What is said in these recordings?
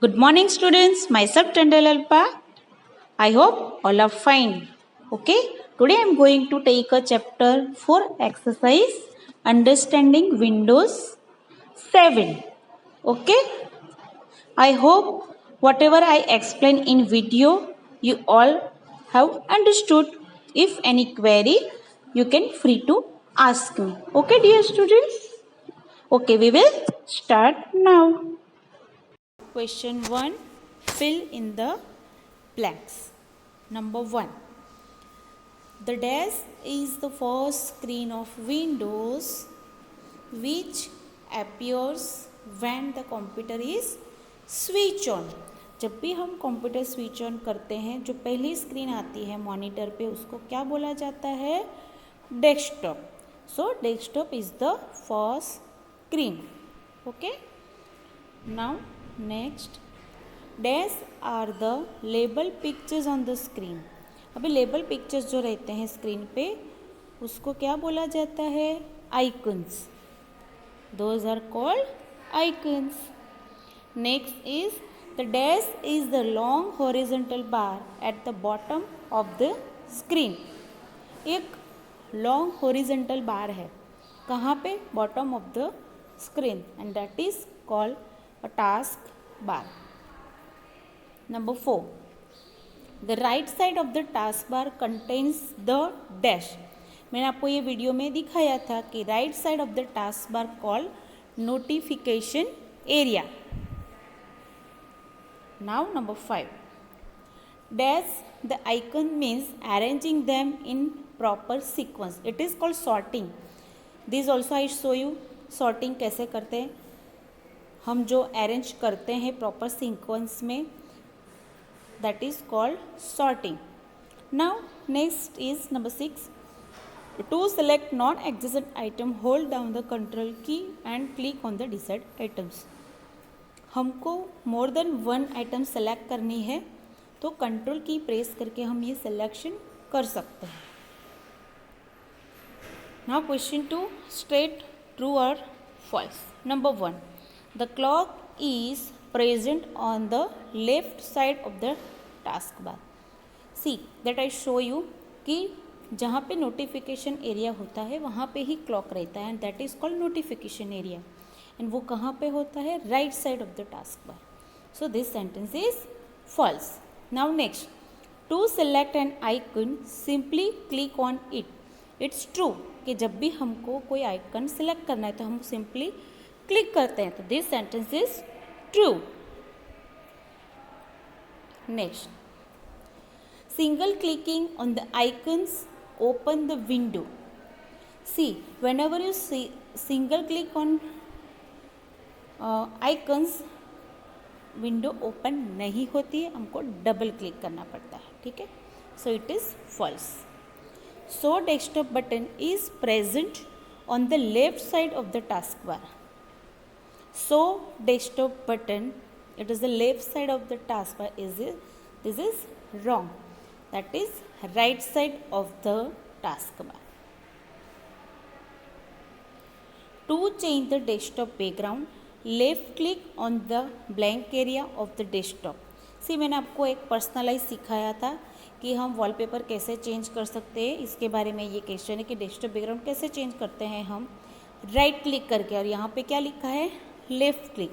Good morning, students. Myself Tandal Alpa. I hope all are fine. Okay. Today I am going to take a chapter for exercise understanding Windows 7. Okay. I hope whatever I explain in video you all have understood. If any query, you can free to ask me. Okay, dear students. Okay, we will start now. Question 1. Fill in the blanks. Number 1. The dash is the first screen of Windows which appears when the computer is switch on. जब भी हम computer switch on करते हैं जो पहली screen आती है monitor पे उसको क्या बोला जाता है? Desktop. So desktop is the first screen. Okay. Now next. Dash are the label pictures on the screen. अभी लेबल पिक्चर्स जो रहते हैं स्क्रीन पे उसको क्या बोला जाता है? Icons. Those are called icons. Next is the dash is the long horizontal bar at the bottom of the screen. एक लॉन्ग हॉरिजॉन्टल बार है कहाँ पे? Bottom of the screen and that is called a task bar. Number 4. The right side of the taskbar contains the dash. मैंने आपको ये video में दिखाया था कि right side of the taskbar call notification area. Now number 5. Dash the icon means arranging them in proper sequence. It is called sorting. This also I show you sorting कैसे करते हैं. हम जो अरेंज करते हैं प्रॉपर सीक्वेंस में that is called sorting. Now next is number 6. To select non-adjacent item, hold down the control key and click on the desired items. हमको more than one item select करनी है तो control की press करके हम ये selection कर सकते हैं. Now question 2. Straight, true or false. Number 1. The clock is present on the left side of the taskbar. See that I show you कि जहाँ पे नोटिफिकेशन एरिया होता है वहाँ पे ही क्लॉक रहता है and that is called notification area. And वो कहाँ पे होता है? Right side of the taskbar. So this sentence is false. Now next. To select an icon simply click on it. It's true कि जब भी हमको कोई आइकन सेलेक्ट करना है तो हम सिंपली क्लिक करते हैं. तो this sentence is true. Next. Single clicking on the icons open the window. See, whenever you see single click on icons window open नहीं होती है, हमको डबल क्लिक करना पड़ता है. ठीक है. So it is false. So desktop button is present on the left side of the task bar. So desktop button, it is the left side of the taskbar. This is wrong. That is right side of the taskbar. To change the desktop background, left click on the blank area of the desktop. See, मैंने आपको एक personalise सिखाया था कि हम wallpaper कैसे change कर सकते हैं. इसके बारे में ये क्वेश्चन है कि डेस्कटॉप बैकग्राउंड कैसे चेंज करते हैं हम राइट क्लिक करके. और यहाँ पे क्या लिखा है? Left click.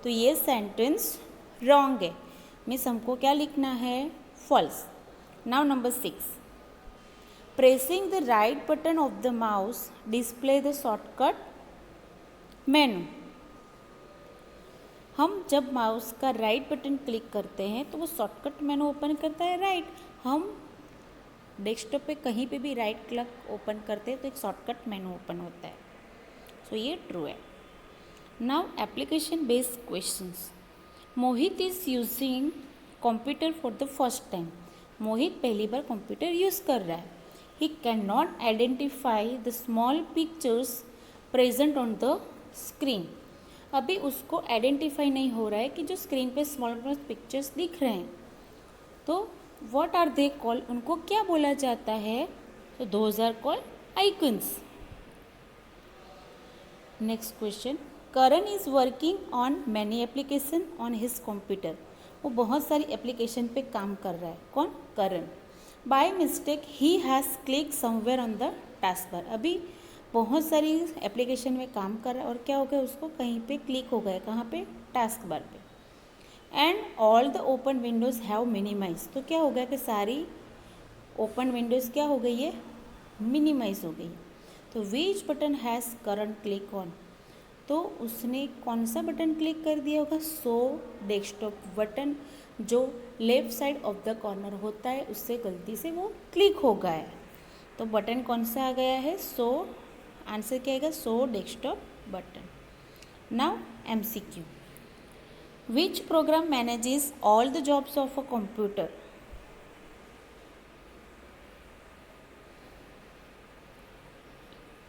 तो ये सेंटेंस रॉन्ग है. मीन्स हमको क्या लिखना है? False. Now number 6. Pressing the right button of the mouse display the shortcut menu. हम जब माउस का राइट बटन क्लिक करते हैं तो वो शॉर्टकट मेनू ओपन करता है. राइट. हम डेस्कटॉप पे कहीं पे भी राइट क्लिक ओपन करते हैं तो एक शॉर्टकट मेनू ओपन होता है. सो ये ट्रू है. Now application based questions. Mohit is using computer for the first time. मोहित पहली बार कंप्यूटर यूज़ कर रहा है. He cannot identify the small pictures present on the screen. अभी उसको आइडेंटिफाई नहीं हो रहा है कि जो स्क्रीन पे स्मॉल पिक्चर्स दिख रहे हैं. तो what are they called? उनको क्या बोला जाता है? So those are called icons. Next question. Karan is working on many application on his computer. वो बहुत सारी एप्लीकेशन पे काम कर रहा है। कौन? Karan. By mistake he has clicked somewhere on the task bar. अभी बहुत सारी एप्लीकेशन में काम कर रहा है और क्या हो गया, उसको कहीं पे क्लिक हो गया। कहाँ पे? टास्क बार पे। And all the open windows have minimize. तो क्या हो गया कि सारी ओपन विंडोज़ क्या हो गई है? मिनिमाइज हो गई। तो which button has Karan click on. तो उसने कौन सा बटन क्लिक कर दिया होगा? शो डेस्कटॉप बटन, जो left side of the corner होता है, उससे गलती से वो क्लिक हो गया है। तो बटन कौन सा आ गया है? शो। आंसर क्या आएगा? Show desktop button. Now MCQ। Which programme manages all the jobs of a computer.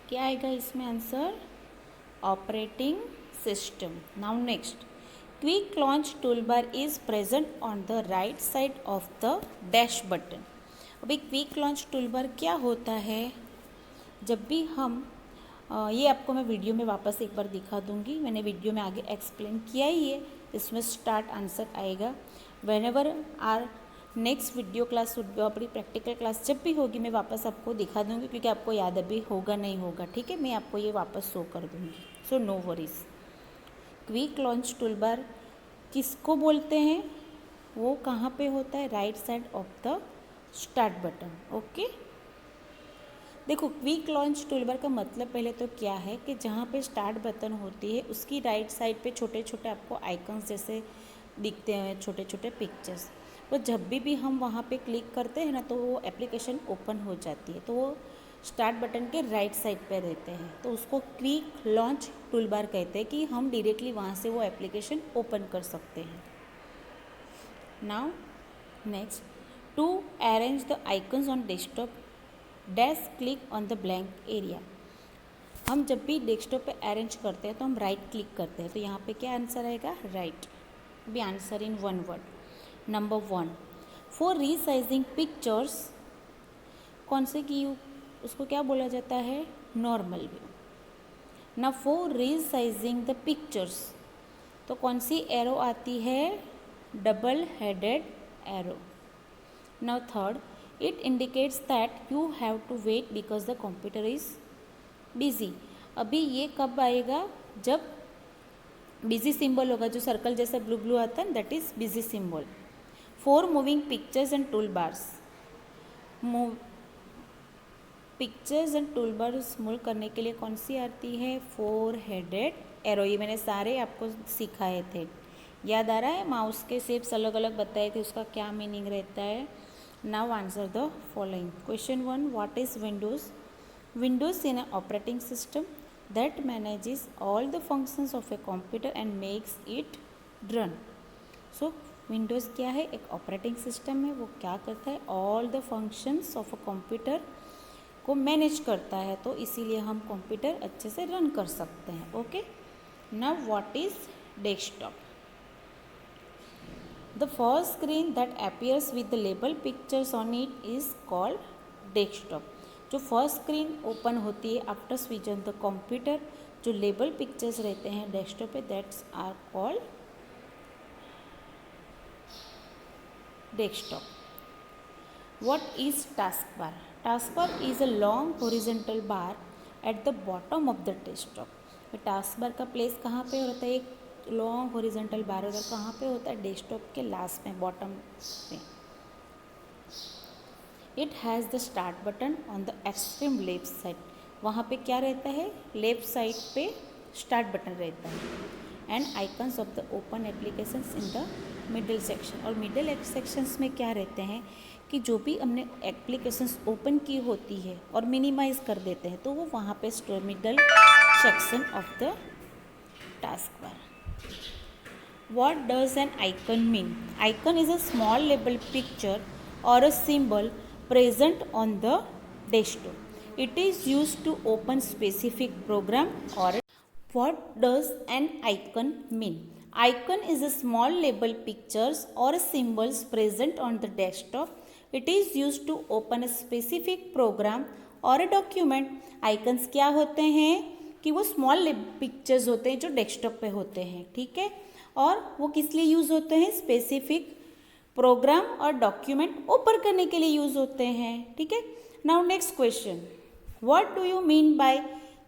क्या आएगा इसमें answer? Operating system. Now next, quick launch toolbar is present on the right side of the dash button. अभी quick launch toolbar क्या होता है? जब भी हम ये आपको मैं वीडियो में वापस एक बार दिखा दूंगी, मैंने वीडियो में आगे एक्सप्लेन किया ही है। इसमें स्टार्ट आंसर आएगा। Whenever our next video class अपनी प्रैक्टिकल क्लास जब भी होगी, मैं वापस आपको दिखा दूंगी, क्योंकि आपको याद अभी होगा नहीं होगा। ठीक है, मैं आपको ये वापस शो कर दूंगी। So no worries. Quick launch toolbar किसको बोलते हैं? वो कहाँ पे होता है? Right side of the start button. Okay, देखो क्विक लॉन्च टूलबार का मतलब पहले तो क्या है कि जहाँ पे स्टार्ट बटन होती है उसकी राइट साइड पे छोटे छोटे आपको आइकन्स जैसे दिखते हैं, छोटे छोटे पिक्चर्स। तो जब भी हम वहाँ पे क्लिक करते हैं ना, तो वो एप्लीकेशन ओपन हो जाती है। तो वो स्टार्ट बटन के राइट साइड पे रहते हैं, तो उसको क्विक लॉन्च टूलबार कहते हैं कि हम डायरेक्टली वहाँ से वो एप्लीकेशन ओपन कर सकते हैं। Now next, to arrange the icons on desktop dash click on the blank area. हम जब भी डेस्कटॉप पे अरेंज करते हैं तो हम राइट क्लिक करते हैं। तो यहाँ पे क्या आंसर आएगा? Right. B answer in one word. Number 1, for resizing pictures, कौन से की उसको क्या बोला जाता है? Normal view. ना फॉर रीसाइजिंग द पिक्चर्स, तो कौन सी एरो आती है? Double headed arrow. Now third, it indicates that you have to wait because the computer is busy। अभी ये कब आएगा? जब बिजी सिंबल होगा, जो सर्कल जैसा ब्लू ब्लू आता है, that is busy symbol. For moving pictures and tool bars, pictures and tool bars move करने के लिए कौन सी आती है? 4 हेडेड एरो। ये मैंने सारे आपको सिखाए थे, याद आ रहा है? माउस के शेप्स अलग अलग बताए थे, उसका क्या मीनिंग रहता है। Now answer the following. Question 1, what is Windows? Windows is an operating system that manages all the functions of a computer and makes it run. So Windows क्या है? एक ऑपरेटिंग सिस्टम है। वो क्या करता है? All the functions of a computer को manage करता है, तो इसीलिए हम कंप्यूटर अच्छे से रन कर सकते हैं। Okay, now what is desktop? The first screen that appears with the label pictures on it is called desktop। जो फर्स्ट स्क्रीन ओपन होती है after switch on the computer, जो लेबल पिक्चर्स रहते हैं डेस्कटॉप पे, that's are called desktop. What is task bar? Task bar is a long horizontal bar at the bottom of the desktop. Task bar का place कहाँ पे होता है? एक लॉन्ग हॉरिजॉन्टल बार अगर कहाँ पे होता है? डेस्कटॉप के लास्ट में, बॉटम में। It has the start button on the extreme left side. वहाँ पे क्या रहता है? लेफ्ट साइड पे स्टार्ट बटन रहता है। And icons of the open applications in the middle section. और मिडिल सेक्शंस में क्या रहते हैं कि जो भी हमने एप्लीकेशंस ओपन की होती है और मिनिमाइज कर देते हैं, तो वो वहाँ पे store middle section of the task bar. What does an icon mean? Icon is a small label picture or a symbol present on the desktop. It is used to open specific program or. What does an icon mean? Icon is a small label pictures or symbols present on the desktop. It is used to open a specific program or a document. Icons क्या होते हैं? कि वो small pictures होते हैं जो desktop पे होते हैं, ठीक है, और वो किस लिए यूज़ होते हैं, स्पेसिफिक प्रोग्राम और डॉक्यूमेंट ओपन करने के लिए यूज़ होते हैं, ठीक है। Now next question, what do you mean by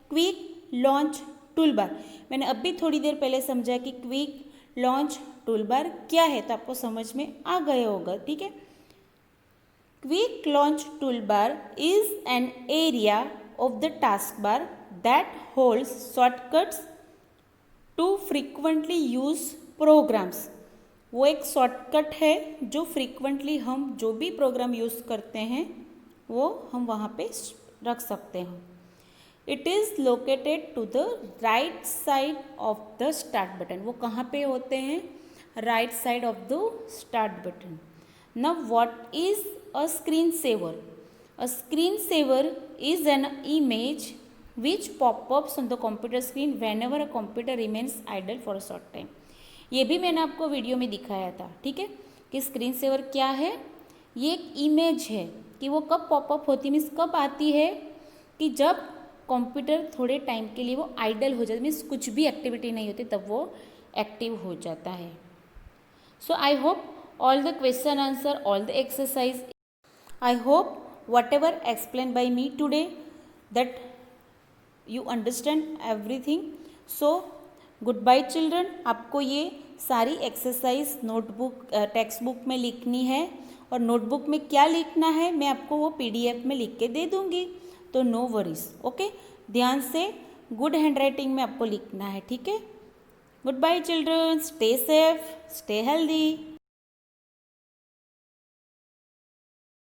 quick launch toolbar. मैंने अभी थोड़ी देर पहले समझा कि क्विक लॉन्च टूलबार क्या है, तो आपको समझ में आ गया होगा, ठीक है। Quick launch toolbar is an area of the task bar that holds shortcuts to frequently use programs. वो एक शॉर्टकट है जो फ्रीक्वेंटली हम जो भी प्रोग्राम यूज़ करते हैं वो हम वहाँ पे रख सकते हैं। It is located to the right side of the start button. वो कहाँ पे होते हैं, right side of the start button. Now what is a screen saver. A screen saver is an image which pop-ups on the computer screen whenever a computer remains idle for a short time। ये भी मैंने आपको video में दिखाया था, ठीक है, कि स्क्रीन सेवर क्या है। ये एक इमेज है कि वो कब पॉपअप होती है, मीन्स कब आती है, कि जब कंप्यूटर थोड़े टाइम के लिए वो आइडल हो जाता है, मीन्स कुछ भी एक्टिविटी नहीं होती तब वो एक्टिव हो जाता है। So I hope all the question answer, all the exercise, I hope whatever explained by me today that you understand everything। so goodbye children। आपको ये सारी एक्सरसाइज नोटबुक टेक्स्ट बुक में लिखनी है, और नोटबुक में क्या लिखना है मैं आपको वो PDF में लिख के दे दूँगी, तो नो वरीज, ओके। ध्यान से गुड हैंड राइटिंग में आपको लिखना है, ठीक है। Good bye children, stay safe, stay healthy.